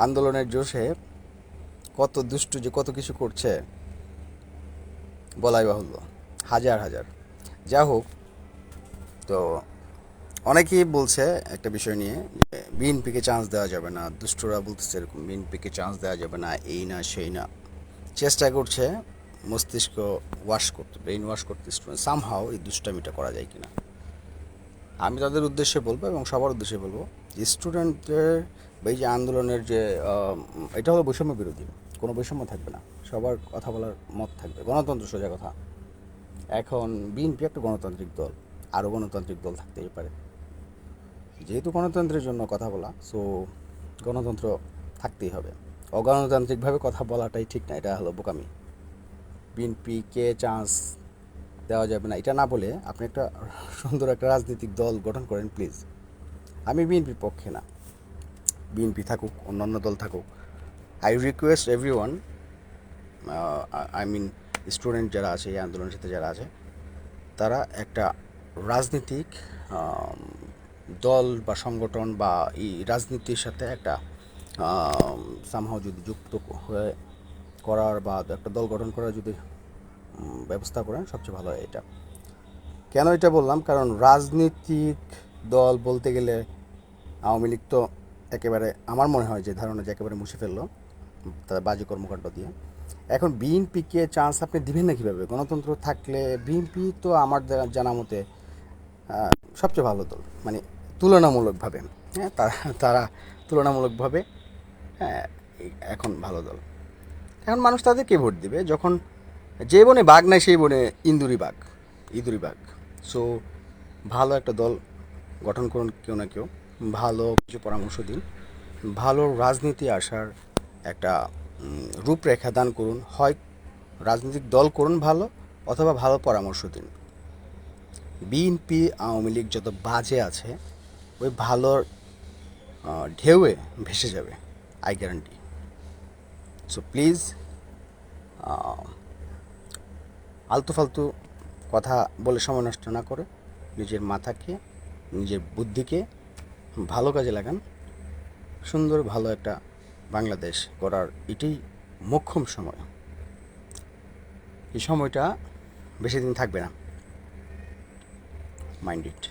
আন্দোলনের জোশে কত দুষ্টু যে কত কিছু করছে বলাই বাহুল্য। হাজার হাজার। যা হোক, তো অনেকেই বলছে একটা বিষয় নিয়ে যে বিএনপিকে চান্স দেওয়া যাবে না, দুষ্টরা বলতেছে এরকম বিএনপিকে চান্স দেওয়া যাবে না, এই না সেই না। চেষ্টা করছে মস্তিষ্ক ওয়াশ করতে, ব্রেইন ওয়াশ করতে স্টুডেন্ট সামহাও এই দুষ্টামিটা করা যায় কিনা। আমি তাদের উদ্দেশ্যে বলবো এবং সবার উদ্দেশ্যে বলবো, স্টুডেন্টদের বা এই যে আন্দোলনের যে এটা হলো বৈষম্য বিরোধী, কোনো বৈষম্য থাকবে না, সবার কথা বলার মত থাকবে, গণতন্ত্র সোজা কথা। এখন বিএনপি একটা গণতান্ত্রিক দল, আরও গণতান্ত্রিক দল থাকতেই পারে, যেহেতু গণতন্ত্রের জন্য কথা বলা, সো গণতন্ত্র থাকতেই হবে। অগণতান্ত্রিকভাবে কথা বলাটাই ঠিক না, এটা হলো বোকামি। বিএনপিকে চান্স দেওয়া যাবে না এটা না বলে আপনি একটা সুন্দর একটা রাজনৈতিক দল গঠন করেন প্লিজ। আমি বিএনপির পক্ষে না, বিএনপি থাকুক, অন্যান্য দল থাকুক। I request every one, I mean student যারা আছে, এই আন্দোলনের সাথে যারা আছে, তারা একটা রাজনীতিক দল বা সংগঠন বা এই রাজনীতির সাথে একটা সামহাও যদি যুক্ত হয়ে করার বা একটা দল গঠন করার যদি ব্যবস্থা করেন সবচেয়ে ভালো হয় এটা। কেন এটা বললাম, কারণ রাজনৈতিক দল বলতে গেলে আওয়ামী লীগ তো একেবারে আমার মনে হয় যে ধারণা যে একেবারে মুছে ফেললো তাদের বাজে কর্মকাণ্ড দিয়ে। এখন বিএনপিকে চান্স আপনি দিবেন না কীভাবে? গণতন্ত্র থাকলে বিএনপি তো আমার জানা মতে সবচেয়ে ভালো দল, মানে তুলনামূলকভাবে। হ্যাঁ, তারা তারা তুলনামূলকভাবে হ্যাঁ এখন ভালো দল। এখন মানুষ তাদেরকে ভোট দিবে যখন যে বনে বাঘ নাই সেই বনে ইঁদুরি বাঘ। সো ভালো একটা দল গঠন করুন কেউ না কেউ, ভালো কিছু পরামর্শ দিন, ভালো রাজনীতি আসার একটা রূপরেখা দান করুন। হয় রাজনৈতিক দল করুন ভালো, অথবা ভালো পরামর্শ দিন। বিএনপি আওয়ামী লীগ যত বাজে আছে, ওই ভালোর ঢেউয়ে ভেসে যাবে, আই গ্যারান্টি। সো প্লিজ, আলতু ফালতু কথা বলে সময় নষ্ট না করে নিজের মাথাকে, নিজের বুদ্ধিকে ভালো কাজে লাগান। সুন্দর ভালো একটা বাংলাদেশ গড়ার এটাই মোক্ষম সময়। এই সময়টা বেশি দিন থাকবে না। Mind it.